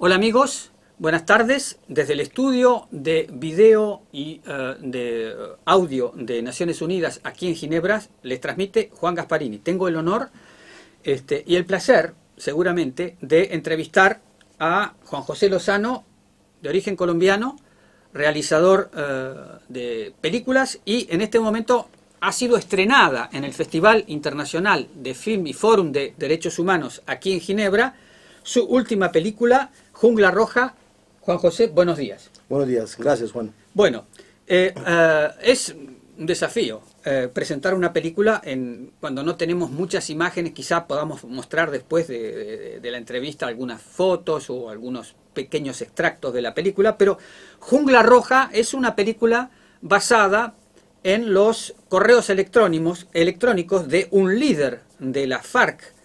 Hola amigos, buenas tardes. Desde el estudio de video y de audio de Naciones Unidas aquí en Ginebra les transmite Juan Gasparini. Tengo el honor y el placer, seguramente, de entrevistar a Juan José Lozano, de origen colombiano, realizador de películas, y en este momento ha sido estrenada en el Festival Internacional de Film y Fórum de Derechos Humanos aquí en Ginebra su última película, Jungla Roja. Juan José, buenos días. Buenos días, gracias Juan. Bueno, es un desafío presentar una película cuando no tenemos muchas imágenes. Quizá podamos mostrar después de la entrevista algunas fotos o algunos pequeños extractos de la película, pero Jungla Roja es una película basada en los correos electrónicos de un líder de la FARC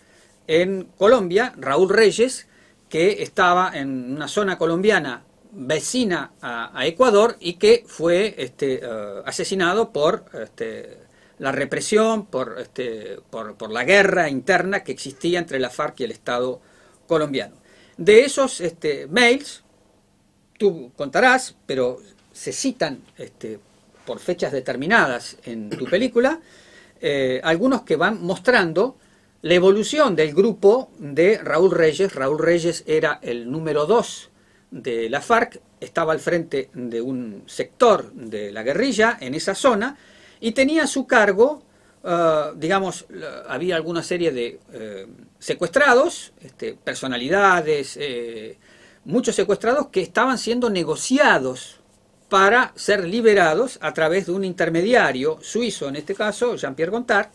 en Colombia, Raúl Reyes, que estaba en una zona colombiana vecina a Ecuador y que fue asesinado por la represión, por la guerra interna que existía entre la FARC y el Estado colombiano. De esos mails, tú contarás, pero se citan por fechas determinadas en tu película, algunos que van mostrando la evolución del grupo de Raúl Reyes. Raúl Reyes era el número 2 de la FARC, estaba al frente de un sector de la guerrilla en esa zona y tenía a su cargo, digamos, había alguna serie de secuestrados, personalidades, muchos secuestrados que estaban siendo negociados para ser liberados a través de un intermediario suizo, en este caso, Jean-Pierre Gontard.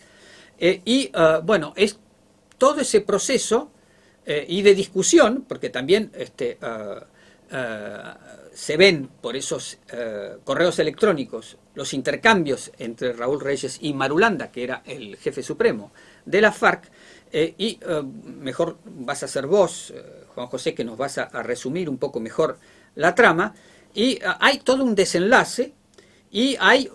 Bueno, es todo ese proceso y de discusión, porque también se ven por esos correos electrónicos los intercambios entre Raúl Reyes y Marulanda, que era el jefe supremo de la FARC, mejor vas a ser vos, Juan José, que nos vas a resumir un poco mejor la trama, y hay todo un desenlace, y hay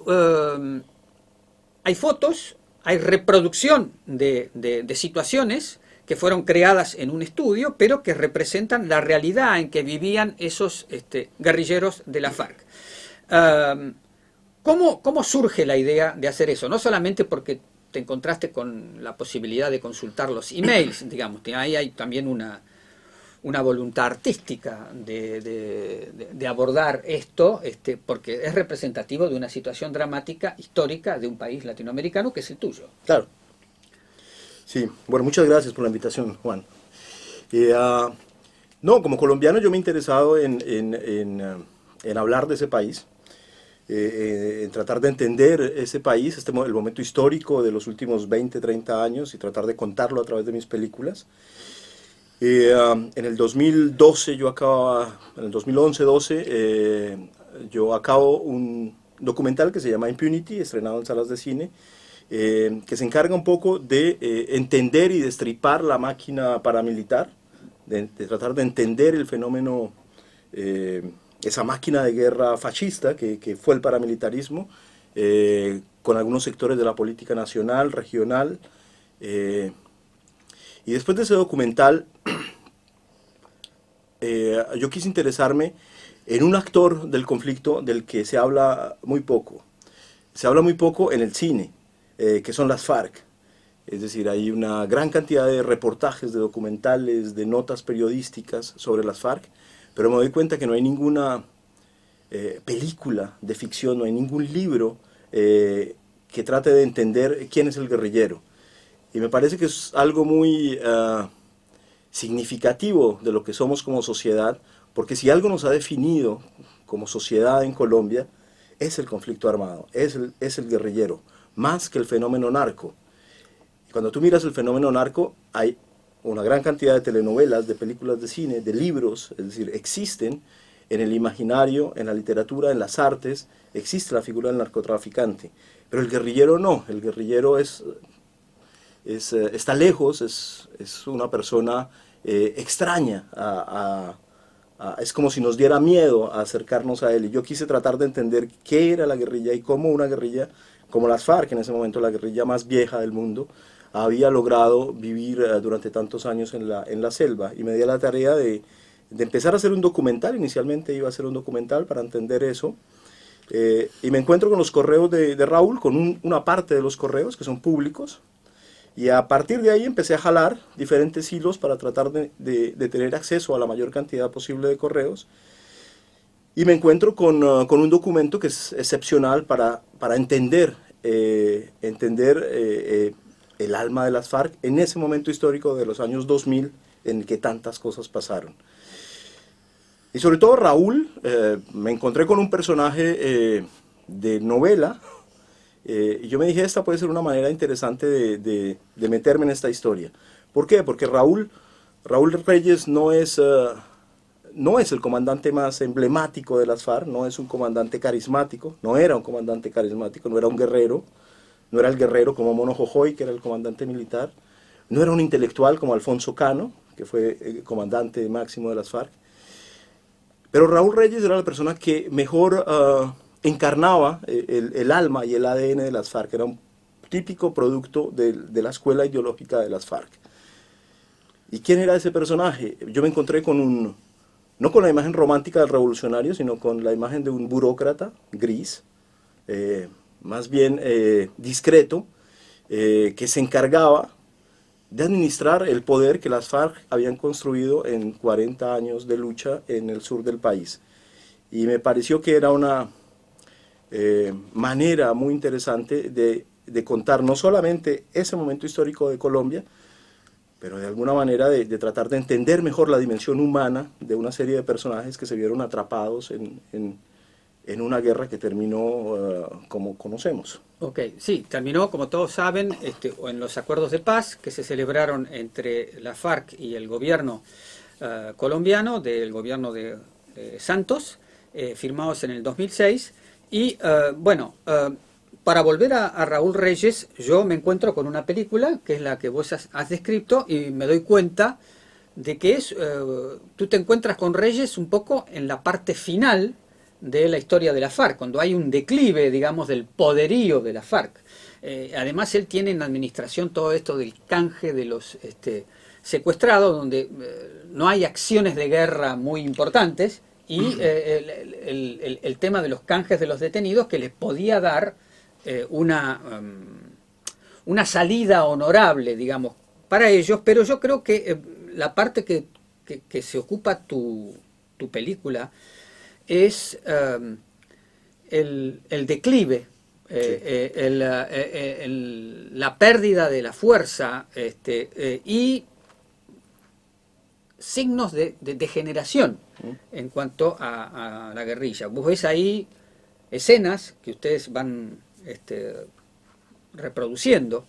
fotos, hay reproducción de situaciones que fueron creadas en un estudio, pero que representan la realidad en que vivían esos guerrilleros de la FARC. ¿Cómo surge la idea de hacer eso? No solamente porque te encontraste con la posibilidad de consultar los emails, digamos, ahí hay también una voluntad artística de abordar esto, porque es representativo de una situación dramática, histórica, de un país latinoamericano que es el tuyo. Claro. Sí, bueno, muchas gracias por la invitación, Juan. No, como colombiano yo me he interesado en hablar de ese país, en tratar de entender ese país, el momento histórico de los últimos 20, 30 años y tratar de contarlo a través de mis películas. En el 2012, en el 2011-12, yo acabo un documental que se llama Impunity, estrenado en salas de cine, que se encarga un poco de entender y destripar la máquina paramilitar, de tratar de entender el fenómeno, esa máquina de guerra fascista que fue el paramilitarismo, con algunos sectores de la política nacional, regional. Y después de ese documental, yo quise interesarme en un actor del conflicto del que se habla muy poco. Se habla muy poco en el cine, que son las FARC. Es decir, hay una gran cantidad de reportajes, de documentales, de notas periodísticas sobre las FARC, pero me doy cuenta que no hay ninguna película de ficción, no hay ningún libro que trate de entender quién es el guerrillero. Y me parece que es algo muy significativo de lo que somos como sociedad, porque si algo nos ha definido como sociedad en Colombia, es el conflicto armado, es el guerrillero, más que el fenómeno narco. Y cuando tú miras el fenómeno narco, hay una gran cantidad de telenovelas, de películas de cine, de libros, es decir, existen en el imaginario, en la literatura, en las artes, existe la figura del narcotraficante, pero el guerrillero no, el guerrillero está lejos, es una persona extraña, es como si nos diera miedo a acercarnos a él. Y yo quise tratar de entender qué era la guerrilla y cómo una guerrilla, como las FARC, en ese momento la guerrilla más vieja del mundo, había logrado vivir durante tantos años en la selva. Y me di a la tarea de de empezar a hacer un documental. Inicialmente iba a hacer un documental para entender eso. Y me encuentro con los correos de Raúl, con una parte de los correos que son públicos. Y a partir de ahí empecé a jalar diferentes hilos para tratar de tener acceso a la mayor cantidad posible de correos. Y me encuentro con un documento que es excepcional para entender el alma de las FARC en ese momento histórico de los años 2000 en el que tantas cosas pasaron. Y sobre todo Raúl, me encontré con un personaje de novela, y yo me dije, esta puede ser una manera interesante de meterme en esta historia. ¿Por qué? Porque Raúl Reyes no es el comandante más emblemático de las FARC, no es un comandante carismático, no era un comandante carismático, no era un guerrero, no era el guerrero como Mono Jojoy, que era el comandante militar, no era un intelectual como Alfonso Cano, que fue el comandante máximo de las FARC, pero Raúl Reyes era la persona que mejor encarnaba el alma y el ADN de las FARC, era un típico producto de la escuela ideológica de las FARC. ¿Y quién era ese personaje? Yo me encontré no con la imagen romántica del revolucionario, sino con la imagen de un burócrata gris, más bien discreto, que se encargaba de administrar el poder que las FARC habían construido en 40 años de lucha en el sur del país. Y me pareció que era una manera muy interesante de contar no solamente ese momento histórico de Colombia, pero de alguna manera de tratar de entender mejor la dimensión humana de una serie de personajes que se vieron atrapados en una guerra que terminó como conocemos. Ok, sí, terminó, como todos saben, en los acuerdos de paz que se celebraron entre la FARC y el gobierno colombiano, del gobierno de Santos, firmados en el 2006. Y para volver a Raúl Reyes, yo me encuentro con una película, que es la que vos has descrito, y me doy cuenta de que tú te encuentras con Reyes un poco en la parte final de la historia de la FARC, cuando hay un declive, digamos, del poderío de la FARC. Además, él tiene en la administración todo esto del canje de los secuestrados, donde no hay acciones de guerra muy importantes, y el tema de los canjes de los detenidos que les podía dar una salida honorable, digamos, para ellos. Pero yo creo que la parte que se ocupa tu película es el declive, la pérdida de la fuerza y signos de degeneración en cuanto a la guerrilla. Vos ves ahí escenas que ustedes van reproduciendo,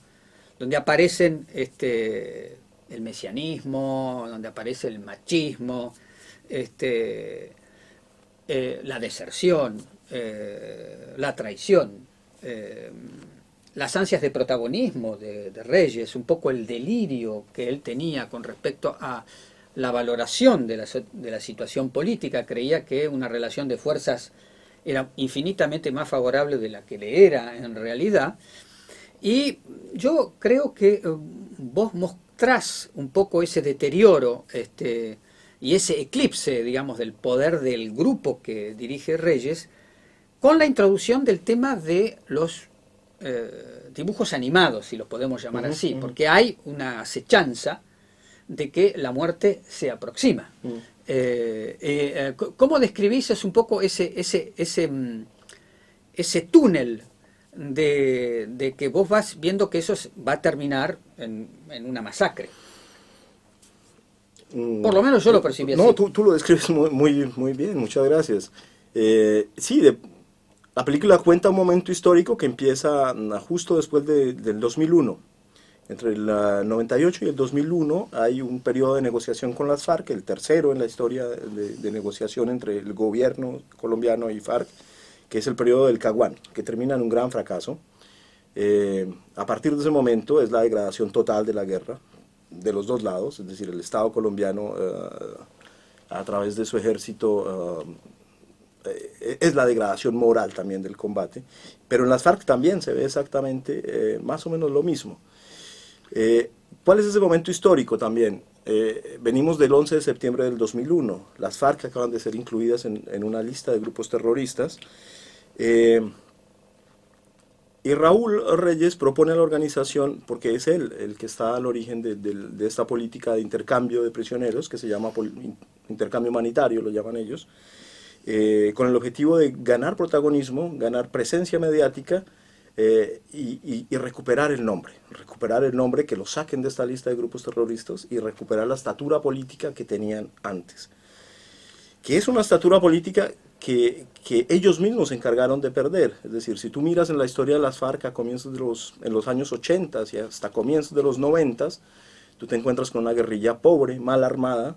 donde aparecen el mesianismo, donde aparece el machismo, la deserción, la traición, las ansias de protagonismo de Reyes, un poco el delirio que él tenía con respecto a la valoración de la situación política. Creía que una relación de fuerzas era infinitamente más favorable de la que le era en realidad. Y yo creo que vos mostrás un poco ese deterioro y ese eclipse, digamos, del poder del grupo que dirige Reyes, con la introducción del tema de los dibujos animados, si los podemos llamar así, porque hay una acechanza de que la muerte se aproxima. ¿Cómo describís un poco ese túnel de que vos vas viendo que eso va a terminar en una masacre? Por lo menos yo lo percibí así. No, tú lo describes muy bien, muchas gracias. Sí, la película cuenta un momento histórico que empieza justo después del 2001. Entre el 98 y el 2001 hay un periodo de negociación con las FARC, el tercero en la historia de negociación entre el gobierno colombiano y FARC, que es el periodo del Caguán, que termina en un gran fracaso. A partir de ese momento es la degradación total de la guerra, de los dos lados, es decir, el Estado colombiano a través de su ejército es la degradación moral también del combate, pero en las FARC también se ve exactamente más o menos lo mismo. ¿Cuál es ese momento histórico también? Venimos del 11 de septiembre del 2001. Las FARC acaban de ser incluidas en una lista de grupos terroristas. Y Raúl Reyes propone a la organización, porque es él el que está al origen de esta política de intercambio de prisioneros, que se llama intercambio humanitario, lo llaman ellos, con el objetivo de ganar protagonismo, ganar presencia mediática y recuperar el nombre, que lo saquen de esta lista de grupos terroristas y recuperar la estatura política que tenían antes. Que es una estatura política que ellos mismos se encargaron de perder. Es decir, si tú miras en la historia de las FARC a comienzos en los años 80 y hasta comienzos de los 90, tú te encuentras con una guerrilla pobre, mal armada,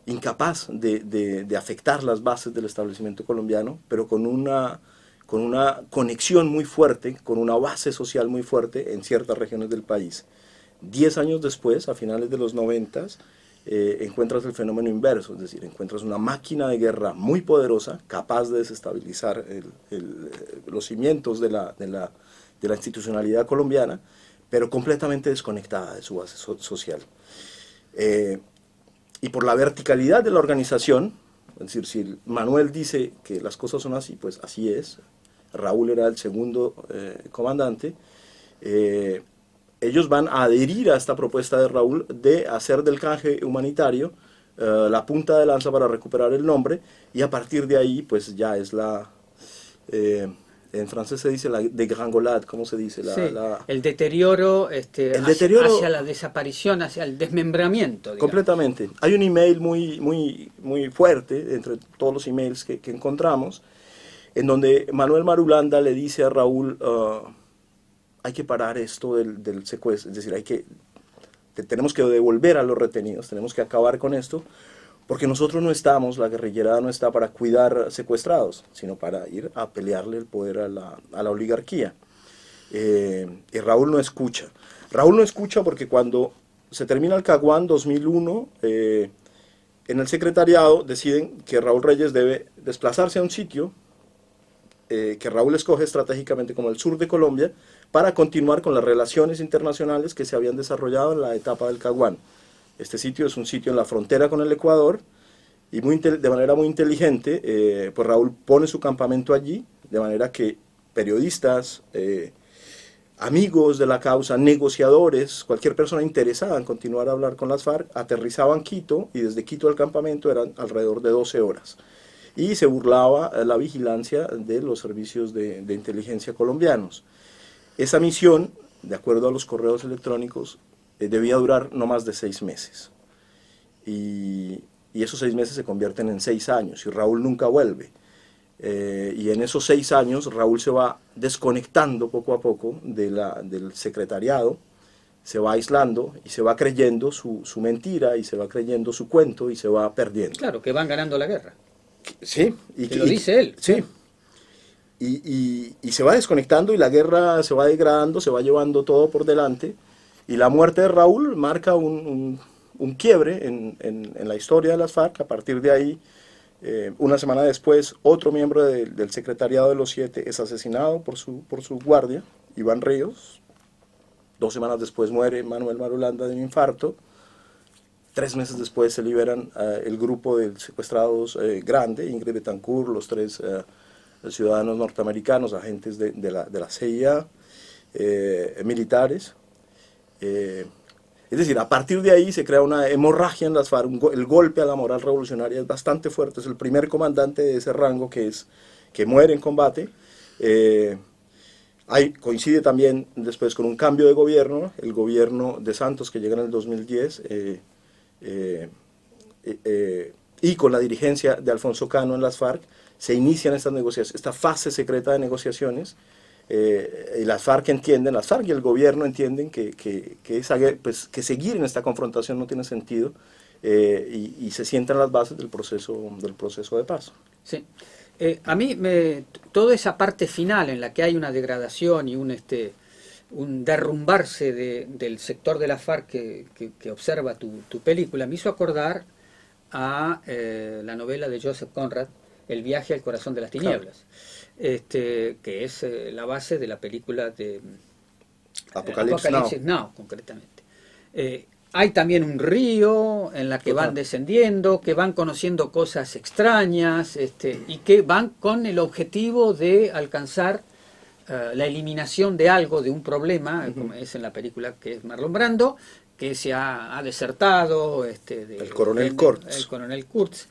incapaz de afectar las bases del establecimiento colombiano, pero con una conexión muy fuerte, con una base social muy fuerte en ciertas regiones del país. 10 años después, a finales de los 90, encuentras el fenómeno inverso, es decir, encuentras una máquina de guerra muy poderosa, capaz de desestabilizar los cimientos de la institucionalidad colombiana, pero completamente desconectada de su base social. Y por la verticalidad de la organización, es decir, si Manuel dice que las cosas son así, pues así es. Raúl era el segundo comandante. Ellos van a adherir a esta propuesta de Raúl de hacer del canje humanitario la punta de lanza para recuperar el nombre, y a partir de ahí pues ya es en francés se dice la dégringolade, ¿cómo se dice? El deterioro, hacia la desaparición, hacia el desmembramiento. Digamos. Completamente. Hay un email muy fuerte entre todos los emails que encontramos, en donde Manuel Marulanda le dice a Raúl, hay que parar esto del secuestro, es decir, tenemos que devolver a los retenidos, tenemos que acabar con esto, porque nosotros no estamos, la guerrillerada no está para cuidar secuestrados, sino para ir a pelearle el poder a la oligarquía. Y Raúl no escucha. Raúl no escucha porque cuando se termina el Caguán 2001, en el secretariado deciden que Raúl Reyes debe desplazarse a un sitio que Raúl escoge estratégicamente como el sur de Colombia, para continuar con las relaciones internacionales que se habían desarrollado en la etapa del Caguán. Este sitio es un sitio en la frontera con el Ecuador, y de manera muy inteligente, pues Raúl pone su campamento allí, de manera que periodistas, amigos de la causa, negociadores, cualquier persona interesada en continuar a hablar con las FARC, aterrizaban en Quito, y desde Quito al campamento eran alrededor de 12 horas. Y se burlaba la vigilancia de los servicios de inteligencia colombianos. Esa misión, de acuerdo a los correos electrónicos, debía durar no más de 6 meses. Y esos 6 meses se convierten en 6 años, y Raúl nunca vuelve. Y en esos 6 años Raúl se va desconectando poco a poco del secretariado, se va aislando y se va creyendo su mentira, y se va creyendo su cuento, y se va perdiendo. Claro, que van ganando la guerra. Sí, que lo dice él. Sí. Y se va desconectando, y la guerra se va degradando, se va llevando todo por delante, y la muerte de Raúl marca un quiebre en la historia de las FARC. A partir de ahí, una semana después, otro miembro del secretariado de los 7 es asesinado por su guardia, Iván Ríos. 2 semanas después muere Manuel Marulanda de un infarto. 3 meses después se liberan el grupo de secuestrados grande, Ingrid Betancourt, los 3 ciudadanos norteamericanos, agentes de la CIA, militares. Es decir, a partir de ahí se crea una hemorragia en las FARC, el golpe a la moral revolucionaria es bastante fuerte. Es el primer comandante de ese rango que muere en combate. Coincide también después con un cambio de gobierno, el gobierno de Santos, que llega en el 2010, y con la dirigencia de Alfonso Cano en las FARC, se inician estas negociaciones, esta fase secreta de negociaciones, y las FARC entienden, las FARC y el gobierno entienden que seguir en esta confrontación no tiene sentido, y se sientan las bases del proceso de paz. Sí. A mí, toda esa parte final en la que hay una degradación y un derrumbarse del sector de la FARC que observa tu película, me hizo acordar a la novela de Joseph Conrad, El viaje al corazón de las tinieblas, que es la base de la película de Apocalypse Now, concretamente. Hay también un río en la que van descendiendo, que van conociendo cosas extrañas, y que van con el objetivo de alcanzar la eliminación de algo, de un problema, como es en la película que es Marlon Brando, que se ha desertado, el coronel Kurtz. El coronel Kurtz.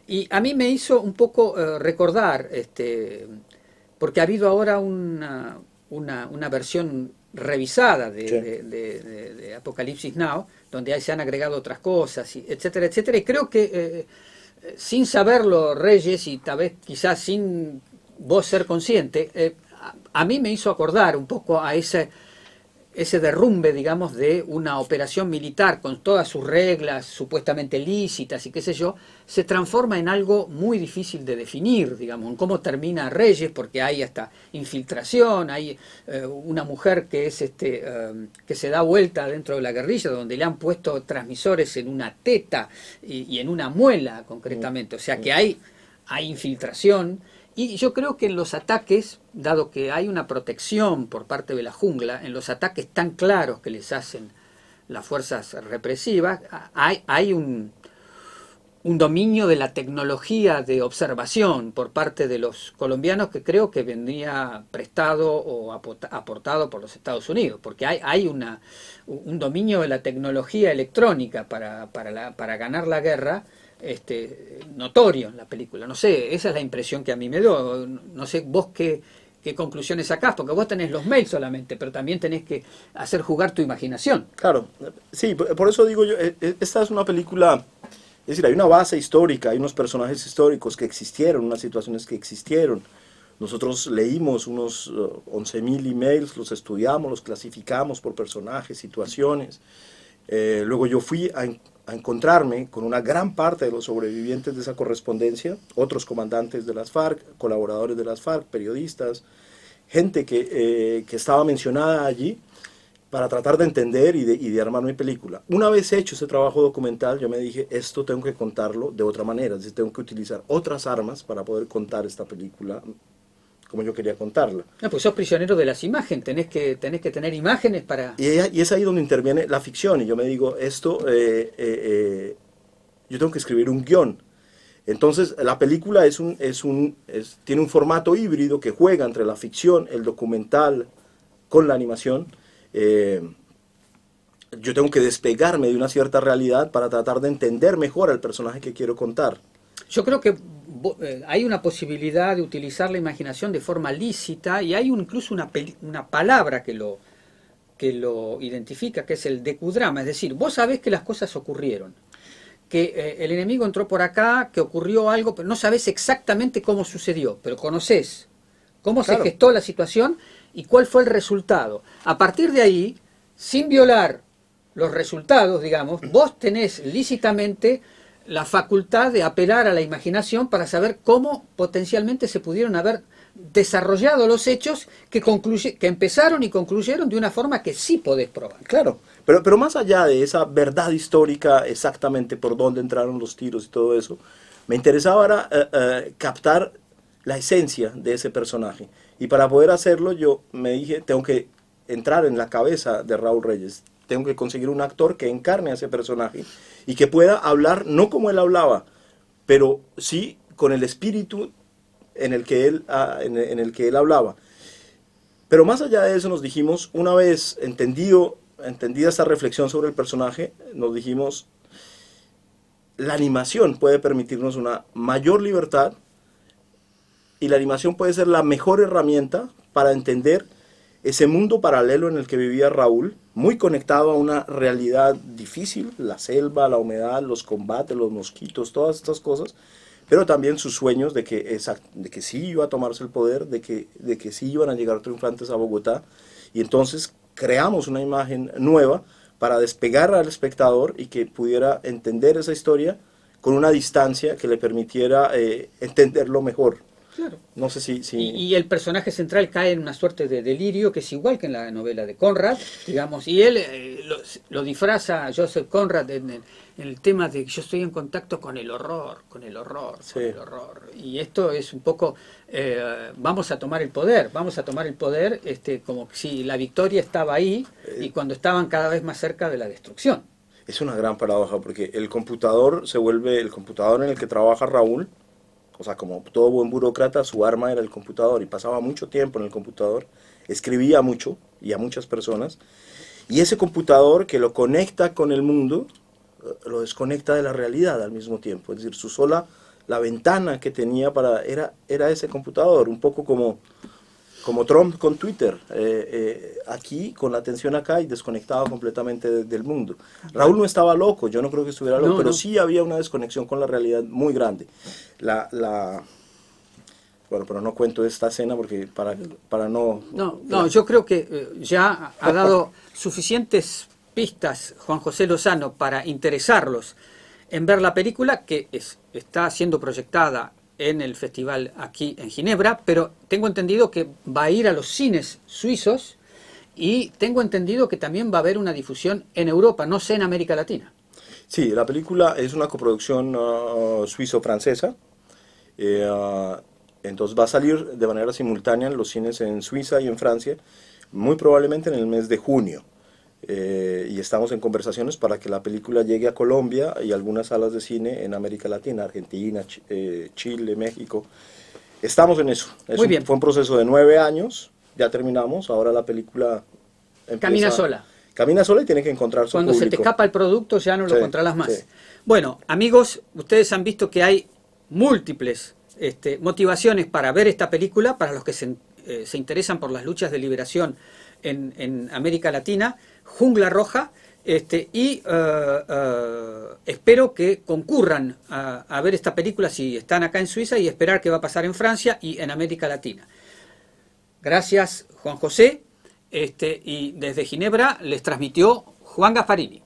Y a mí me hizo un poco recordar, porque ha habido ahora una versión revisada de Apocalipsis Now, donde se han agregado otras cosas, etcétera, etcétera. Y creo que sin saberlo, Reyes, y tal vez quizás sin vos ser consciente, a mí me hizo acordar un poco a ese derrumbe, digamos, de una operación militar con todas sus reglas supuestamente lícitas y qué sé yo, se transforma en algo muy difícil de definir, digamos, en cómo termina Reyes, porque hay hasta infiltración, hay una mujer que es que se da vuelta dentro de la guerrilla, donde le han puesto transmisores en una teta y en una muela, concretamente, o sea que hay infiltración. Y yo creo que en los ataques, dado que hay una protección por parte de la jungla, en los ataques tan claros que les hacen las fuerzas represivas, hay un dominio de la tecnología de observación por parte de los colombianos que creo que vendría prestado o aportado por los Estados Unidos, porque hay un dominio de la tecnología electrónica para ganar la guerra, notorio en la película. No sé, esa es la impresión que a mí me dio. No sé vos qué conclusiones sacás, porque vos tenés los mails solamente, pero también tenés que hacer jugar tu imaginación. Claro, sí, por eso digo yo, esta es una película, es decir, hay una base histórica, hay unos personajes históricos que existieron, unas situaciones que existieron. Nosotros leímos unos 11.000 emails, los estudiamos, los clasificamos por personajes, situaciones. Luego yo fui a encontrarme con una gran parte de los sobrevivientes de esa correspondencia, otros comandantes de las FARC, colaboradores de las FARC, periodistas, gente que estaba mencionada allí para tratar de entender y de armar mi película. Una vez hecho ese trabajo documental, yo me dije, esto tengo que contarlo de otra manera, es decir, tengo que utilizar otras armas para poder contar esta película como yo quería contarla. No, pues sos prisionero de las imágenes, tenés que tener imágenes para... Y es ahí donde interviene la ficción, y yo me digo, esto, yo tengo que escribir un guión. Entonces, la película tiene un formato híbrido que juega entre la ficción, el documental, con la animación. Yo tengo que despegarme de una cierta realidad para tratar de entender mejor al personaje que quiero contar. Yo creo que hay una posibilidad de utilizar la imaginación de forma lícita, y hay incluso una palabra que lo identifica, que es el decudrama, es decir, vos sabés que las cosas ocurrieron, que el enemigo entró por acá, que ocurrió algo, pero no sabés exactamente cómo sucedió, pero conocés cómo se gestó la situación y cuál fue el resultado. A partir de ahí, sin violar los resultados, digamos, vos tenés lícitamente la facultad de apelar a la imaginación para saber cómo potencialmente se pudieron haber desarrollado los hechos que empezaron y concluyeron de una forma que sí podés probar. Claro, pero más allá de esa verdad histórica, exactamente por dónde entraron los tiros y todo eso, me interesaba captar la esencia de ese personaje. Y para poder hacerlo yo me dije, tengo que entrar en la cabeza de Raúl Reyes. Tengo que conseguir un actor que encarne a ese personaje y que pueda hablar, no como él hablaba, pero sí con el espíritu en el que él hablaba. Pero más allá de eso nos dijimos, una vez entendida esa reflexión sobre el personaje, nos dijimos, la animación puede permitirnos una mayor libertad, y la animación puede ser la mejor herramienta para entender ese mundo paralelo en el que vivía Raúl, muy conectado a una realidad difícil, la selva, la humedad, los combates, los mosquitos, todas estas cosas, pero también sus sueños de que sí iba a tomarse el poder, de que sí iban a llegar triunfantes a Bogotá, y entonces creamos una imagen nueva para despegar al espectador y que pudiera entender esa historia con una distancia que le permitiera entenderlo mejor. Claro. No sé si... Y el personaje central cae en una suerte de delirio que es igual que en la novela de Conrad, digamos, y él lo disfraza Joseph Conrad en el tema de que yo estoy en contacto con el horror, con el horror, Sí. con el horror. Y esto es un poco, vamos a tomar el poder, como si la victoria estaba ahí y cuando estaban cada vez más cerca de la destrucción. Es una gran paradoja porque el computador se vuelve el computador en el que trabaja Raúl. O sea, como todo buen burócrata, su arma era el computador y pasaba mucho tiempo en el computador, escribía mucho y a muchas personas. Y ese computador que lo conecta con el mundo, lo desconecta de la realidad al mismo tiempo. Es decir, la ventana que tenía era ese computador, un poco como Trump con Twitter, aquí con la atención acá y desconectado completamente del mundo. Raúl no estaba loco, yo no creo que estuviera loco, pero sí había una desconexión con la realidad muy grande. Bueno, pero no cuento esta escena porque para no... No, yo creo que ya ha dado suficientes pistas Juan José Lozano para interesarlos en ver la película que está siendo proyectada en el festival aquí en Ginebra, pero tengo entendido que va a ir a los cines suizos y tengo entendido que también va a haber una difusión en Europa, no sé en América Latina. Sí, la película es una coproducción suizo-francesa, entonces va a salir de manera simultánea en los cines en Suiza y en Francia, muy probablemente en el mes de junio. Y estamos en conversaciones para que la película llegue a Colombia y algunas salas de cine en América Latina, Argentina, Chile, México. Estamos en eso. Muy bien. Fue un proceso de 9 años, ya terminamos, ahora la película Camina sola. Camina sola y tiene que encontrar su Cuando público. se te escapa el producto ya no lo controlas más. Sí. Bueno, amigos, ustedes han visto que hay múltiples motivaciones para ver esta película, para los que se interesan por las luchas de liberación en América Latina, Jungla Roja, y espero que concurran a ver esta película si están acá en Suiza y esperar qué va a pasar en Francia y en América Latina. Gracias, Juan José, y desde Ginebra les transmitió Juan Gasparini.